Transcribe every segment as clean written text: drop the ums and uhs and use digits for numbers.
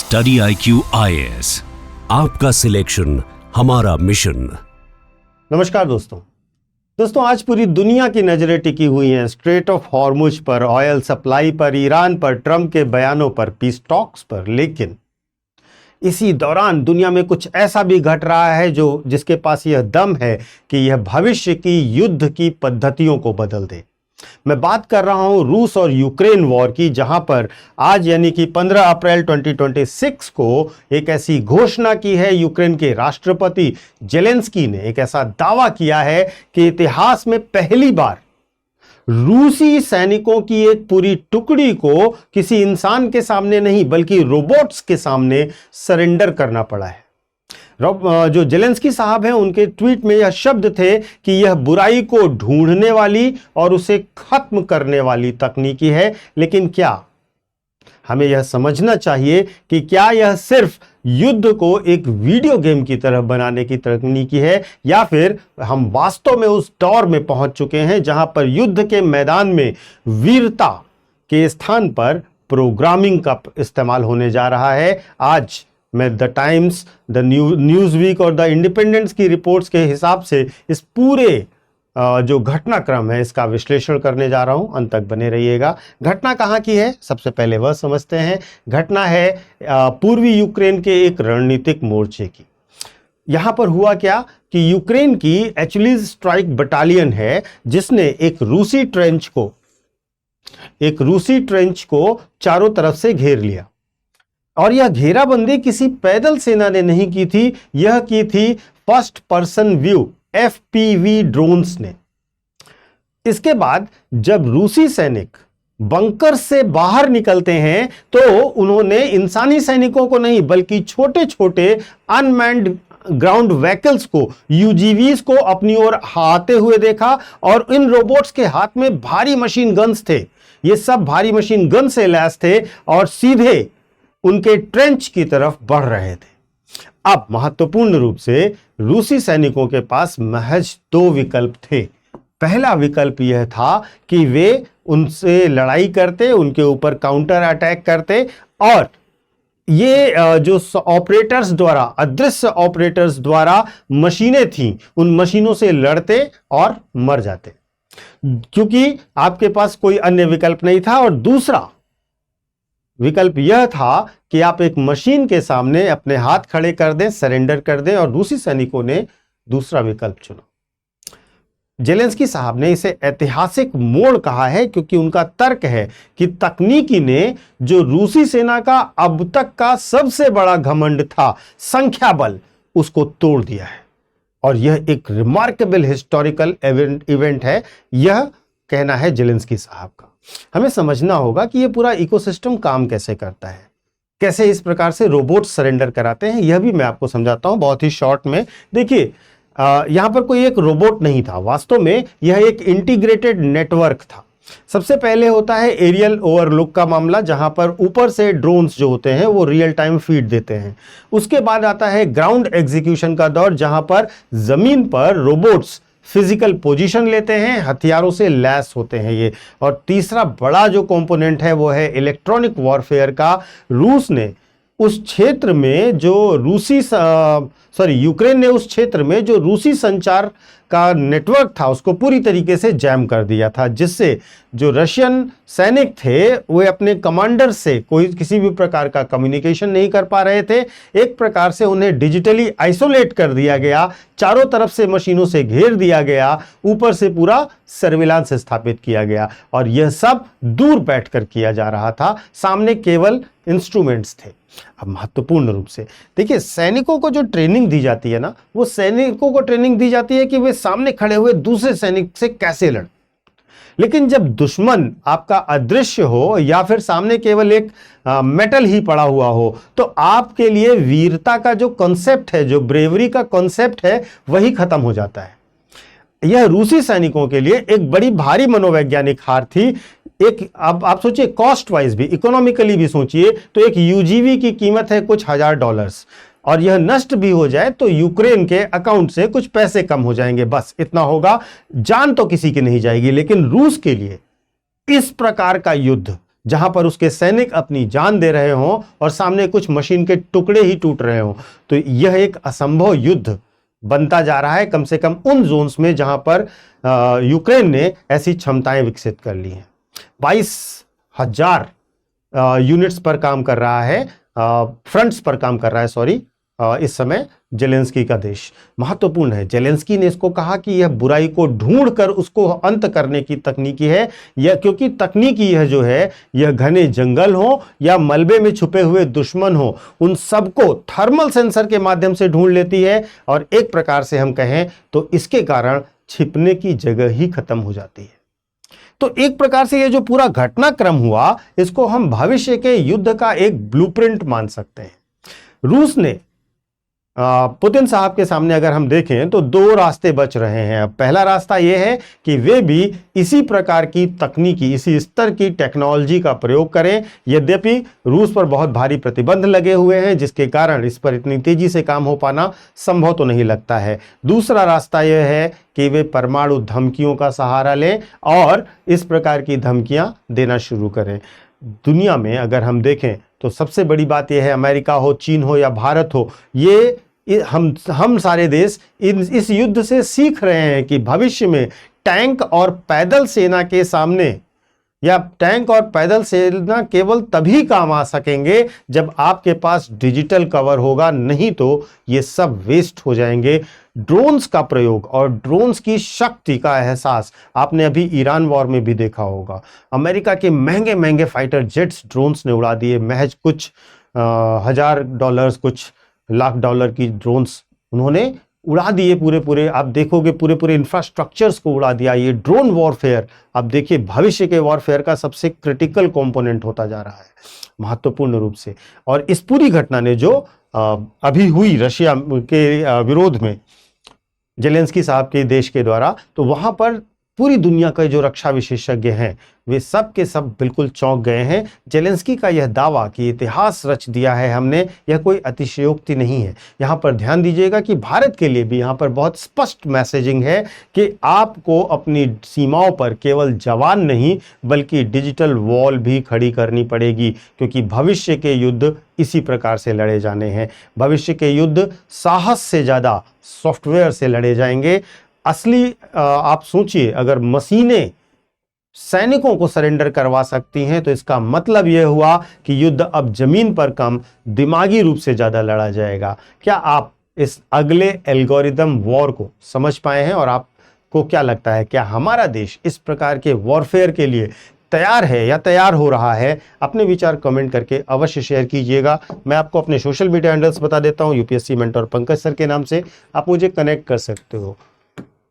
Study IQ IAS, आपका selection हमारा mission. नमस्कार दोस्तों, आज पूरी दुनिया की नजरें टिकी हुई हैं स्ट्रेट ऑफ हॉर्मुज पर, ऑयल सप्लाई पर, ईरान पर, ट्रंप के बयानों पर, पीस टॉक्स पर। लेकिन इसी दौरान दुनिया में कुछ ऐसा भी घट रहा है जिसके पास यह दम है कि यह भविष्य की युद्ध की पद्धतियों को बदल दे। मैं बात कर रहा हूं रूस और यूक्रेन वॉर की, जहां पर आज यानी कि 15 अप्रैल 2026 को एक ऐसी घोषणा की है यूक्रेन के राष्ट्रपति जेलेंस्की ने। एक ऐसा दावा किया है कि इतिहास में पहली बार रूसी सैनिकों की एक पूरी टुकड़ी को किसी इंसान के सामने नहीं बल्कि रोबोट्स के सामने सरेंडर करना पड़ा है। जो जेलेंस्की साहब हैं, उनके ट्वीट में यह शब्द थे कि यह बुराई को ढूंढने वाली और उसे खत्म करने वाली तकनीकी है। लेकिन क्या हमें यह समझना चाहिए कि क्या यह सिर्फ युद्ध को एक वीडियो गेम की तरह बनाने की तकनीकी है, या फिर हम वास्तव में उस दौर में पहुंच चुके हैं जहां पर युद्ध के मैदान में वीरता के स्थान पर प्रोग्रामिंग का इस्तेमाल होने जा रहा है। आज मैं the Times, the Newsweek और द इंडिपेंडेंस की रिपोर्ट्स के हिसाब से इस पूरे जो घटनाक्रम है इसका विश्लेषण करने जा रहा हूं। अंत तक बने रहिएगा। घटना कहां की है, सबसे पहले वह समझते हैं। घटना है पूर्वी यूक्रेन के एक रणनीतिक मोर्चे की। यहां पर हुआ क्या कि यूक्रेन की एचलीज स्ट्राइक बटालियन है, जिसने एक रूसी ट्रेंच को चारों तरफ से घेर लिया। और यह घेराबंदी किसी पैदल सेना ने नहीं की थी, यह की थी first person view FPV drones ने। इसके बाद जब रूसी सैनिक बंकर से बाहर निकलते हैं तो उन्होंने इंसानी सैनिकों को नहीं बल्कि छोटे छोटे अनमैन्ड ग्राउंड व्हीकल्स को, UGVs को अपनी ओर आते हुए देखा। और इन रोबोट्स के हाथ में भारी मशीन गन्स थे। ये सब भारी मशीन गन से लैस थे और सीधे उनके ट्रेंच की तरफ बढ़ रहे थे। अब महत्वपूर्ण रूप से रूसी सैनिकों के पास महज दो विकल्प थे। पहला विकल्प यह था कि वे उनसे लड़ाई करते, उनके ऊपर काउंटर अटैक करते और ये जो ऑपरेटर्स द्वारा, अदृश्य ऑपरेटर्स द्वारा मशीनें थीं, उन मशीनों से लड़ते और मर जाते, क्योंकि आपके पास कोई अन्य विकल्प नहीं था। और दूसरा विकल्प यह था कि आप एक मशीन के सामने अपने हाथ खड़े कर दें, सरेंडर कर दें। और रूसी सैनिकों ने दूसरा विकल्प चुना। जेलेंस्की साहब ने इसे ऐतिहासिक मोड़ कहा है, क्योंकि उनका तर्क है कि तकनीकी ने जो रूसी सेना का अब तक का सबसे बड़ा घमंड था, संख्या बल, उसको तोड़ दिया है। और यह एक रिमार्केबल हिस्टोरिकल इवेंट है, यह कहना है जेलेंस्की साहब का। हमें समझना होगा कि यह पूरा इकोसिस्टम काम कैसे करता है, कैसे इस प्रकार से रोबोट सरेंडर कराते हैं, यह भी मैं आपको समझाता हूं बहुत ही शॉर्ट में। देखिए, यहां पर कोई एक रोबोट नहीं था, वास्तव में यह एक इंटीग्रेटेड नेटवर्क था। सबसे पहले होता है एरियल ओवरलुक का मामला, जहां पर ऊपर से ड्रोन्स जो होते हैं वो रियल टाइम फीड देते हैं। उसके बाद आता है ग्राउंड एग्जीक्यूशन का दौर, जहां पर जमीन पर रोबोट्स फिजिकल पोजीशन लेते हैं, हथियारों से लैस होते हैं ये। और तीसरा बड़ा जो कंपोनेंट है वो है इलेक्ट्रॉनिक वॉरफेयर का। रूस ने उस क्षेत्र में जो यूक्रेन ने उस क्षेत्र में जो रूसी संचार का नेटवर्क था उसको पूरी तरीके से जैम कर दिया था, जिससे जो रशियन सैनिक थे वे अपने कमांडर से किसी भी प्रकार का कम्युनिकेशन नहीं कर पा रहे थे। एक प्रकार से उन्हें डिजिटली आइसोलेट कर दिया गया, चारों तरफ से मशीनों से घेर दिया गया, ऊपर से पूरा सर्विलांस स्थापित किया गया। और यह सब दूर बैठकर किया जा रहा था, सामने केवल इंस्ट्रूमेंट्स थे। अब महत्वपूर्ण रूप से देखिए, सैनिकों को जो ट्रेनिंग दी जाती है ना, वो सैनिकों को ट्रेनिंग दी जाती है कि वे सामने खड़े हुए दूसरे सैनिक से कैसे लड़ें। लेकिन जब दुश्मन आपका अदृश्य हो या फिर सामने केवल एक मेटल ही पड़ा हुआ हो, तो आपके लिए वीरता का जो कॉन्सेप्ट है, जो ब्रेवरी का कॉन्सेप्ट है, वही खत्म हो जाता है। यह रूसी सैनिकों के लिए एक बड़ी भारी मनोवैज्ञानिक हार थी। अब आप सोचिए, कॉस्ट वाइज भी, इकोनॉमिकली भी सोचिए, तो एक UGV की कीमत है कुछ $1000 और यह नष्ट भी हो जाए तो यूक्रेन के अकाउंट से कुछ पैसे कम हो जाएंगे, बस इतना होगा, जान तो किसी की नहीं जाएगी। लेकिन रूस के लिए इस प्रकार का युद्ध जहां पर उसके सैनिक अपनी जान दे रहे हों और सामने कुछ मशीन के टुकड़े ही टूट रहे हों, तो यह एक असंभव युद्ध बनता जा रहा है, कम से कम उन जोन्स में जहां पर यूक्रेन ने ऐसी क्षमताएं विकसित कर ली हैं। 22,000 यूनिट्स पर काम कर रहा है, फ्रंट्स पर काम कर रहा है, सॉरी, इस समय जेलेंस्की का देश। महत्वपूर्ण है, जेलेंस्की ने इसको कहा कि यह बुराई को ढूंढकर उसको अंत करने की तकनीकी है, यह क्योंकि तकनीकी यह जो है, यह घने जंगल हो या मलबे में छुपे हुए दुश्मन हो, उन सबको थर्मल सेंसर के माध्यम से ढूंढ लेती है, और एक प्रकार से हम कहें तो इसके कारण छिपने की जगह ही खत्म हो जाती है। तो एक प्रकार से यह जो पूरा घटनाक्रम हुआ, इसको हम भविष्य के युद्ध का एक ब्लूप्रिंट मान सकते हैं। रूस ने पुतिन साहब के सामने अगर हम देखें तो दो रास्ते बच रहे हैं। अब पहला रास्ता यह है कि वे भी इसी प्रकार की तकनीकी, इसी स्तर की टेक्नोलॉजी का प्रयोग करें, यद्यपि रूस पर बहुत भारी प्रतिबंध लगे हुए हैं, जिसके कारण इस पर इतनी तेजी से काम हो पाना संभव तो नहीं लगता है। दूसरा रास्ता यह है कि वे परमाणु धमकियों का सहारा लें और इस प्रकार की धमकियां देना शुरू करें। दुनिया में अगर हम देखें तो सबसे बड़ी बात यह है, अमेरिका हो, चीन हो या भारत हो, ये हम सारे देश इस युद्ध से सीख रहे हैं कि भविष्य में टैंक और पैदल सेना के सामने, या टैंक और पैदल सेना केवल तभी काम आ सकेंगे जब आपके पास डिजिटल कवर होगा, नहीं तो ये सब वेस्ट हो जाएंगे। ड्रोन्स का प्रयोग और ड्रोन्स की शक्ति का एहसास आपने अभी ईरान वॉर में भी देखा होगा। अमेरिका के महंगे महंगे फाइटर जेट्स ड्रोन्स ने उड़ा दिए, महज कुछ $1,000 कुछ $1,00,000 की ड्रोन्स उन्होंने उड़ा दिए, पूरे आप देखोगे पूरे इंफ्रास्ट्रक्चर्स को उड़ा दिया। ये ड्रोन वॉरफेयर आप देखिए भविष्य के वॉरफेयर का सबसे क्रिटिकल कंपोनेंट होता जा रहा है, महत्वपूर्ण रूप से। और इस पूरी घटना ने जो अभी हुई रशिया के विरोध में जेलेंस्की साहब के देश के द्वारा, तो वहां पर पूरी दुनिया के जो रक्षा विशेषज्ञ हैं वे सब के सब बिल्कुल चौंक गए हैं। जेलेंस्की का यह दावा कि इतिहास रच दिया है हमने, यह कोई अतिशयोक्ति नहीं है। यहाँ पर ध्यान दीजिएगा कि भारत के लिए भी यहाँ पर बहुत स्पष्ट मैसेजिंग है कि आपको अपनी सीमाओं पर केवल जवान नहीं बल्कि डिजिटल वॉल भी खड़ी करनी पड़ेगी, क्योंकि भविष्य के युद्ध इसी प्रकार से लड़े जाने हैं। भविष्य के युद्ध साहस से ज़्यादा सॉफ्टवेयर से लड़े जाएंगे। असली आप सोचिए, अगर मशीनें सैनिकों को सरेंडर करवा सकती हैं तो इसका मतलब यह हुआ कि युद्ध अब जमीन पर कम दिमागी रूप से ज्यादा लड़ा जाएगा। क्या आप इस अगले एल्गोरिदम वॉर को समझ पाए हैं, और आपको क्या लगता है, क्या हमारा देश इस प्रकार के वॉरफेयर के लिए तैयार है या तैयार हो रहा है? अपने विचार कमेंट करके अवश्य शेयर कीजिएगा। मैं आपको अपने सोशल मीडिया हैंडल्स बता देता हूं। यूपीएससी मेंटर पंकज सर के नाम से आप मुझे कनेक्ट कर सकते हो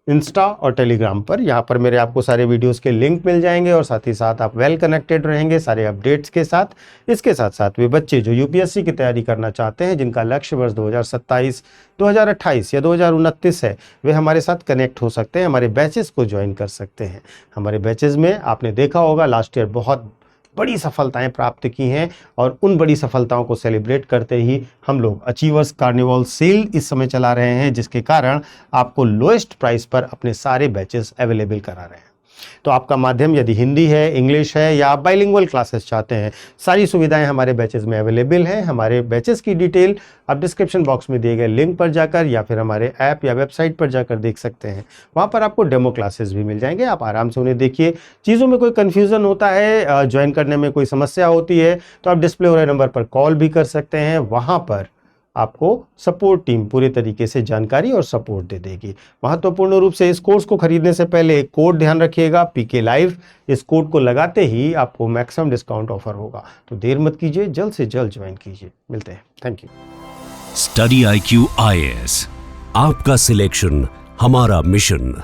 इंस्टा और टेलीग्राम पर। यहाँ पर मेरे आपको सारे वीडियोस के लिंक मिल जाएंगे और साथ ही साथ आप वेल कनेक्टेड रहेंगे सारे अपडेट्स के साथ। इसके साथ साथ वे बच्चे जो यूपीएससी की तैयारी करना चाहते हैं, जिनका लक्ष्य वर्ष 2027, 2028 या 2029 है, वे हमारे साथ कनेक्ट हो सकते हैं, हमारे बैचेस को ज्वाइन कर सकते हैं। हमारे बैचेस में आपने देखा होगा लास्ट ईयर बहुत बड़ी सफलताएं प्राप्त की हैं, और उन बड़ी सफलताओं को सेलिब्रेट करते ही हम लोग अचीवर्स कार्निवल सेल इस समय चला रहे हैं, जिसके कारण आपको लोएस्ट प्राइस पर अपने सारे बैचेस अवेलेबल करा रहे हैं। तो आपका माध्यम यदि हिंदी है, इंग्लिश है, या आप बाइलिंगुअल क्लासेस चाहते हैं, सारी सुविधाएं हमारे बैचेस में अवेलेबल हैं। हमारे बैचेस की डिटेल आप डिस्क्रिप्शन बॉक्स में दिए गए लिंक पर जाकर या फिर हमारे ऐप या वेबसाइट पर जाकर देख सकते हैं। वहां पर आपको डेमो क्लासेस भी मिल जाएंगे, आप आराम से उन्हें देखिए। चीज़ों में कोई कन्फ्यूज़न होता है, ज्वाइन करने में कोई समस्या होती है, तो आप डिस्प्ले हो रहे नंबर पर कॉल भी कर सकते हैं। वहाँ पर आपको सपोर्ट टीम पूरे तरीके से जानकारी और सपोर्ट दे देगी। महत्वपूर्ण रूप से इस कोर्स को खरीदने से पहले एक कोड ध्यान रखिएगा, पीके लाइव। इस कोड को लगाते ही आपको मैक्सिमम डिस्काउंट ऑफर होगा, तो देर मत कीजिए, जल्द से जल्द ज्वाइन कीजिए। मिलते हैं, thank you. Study IQ IAS, आपका सिलेक्शन हमारा मिशन।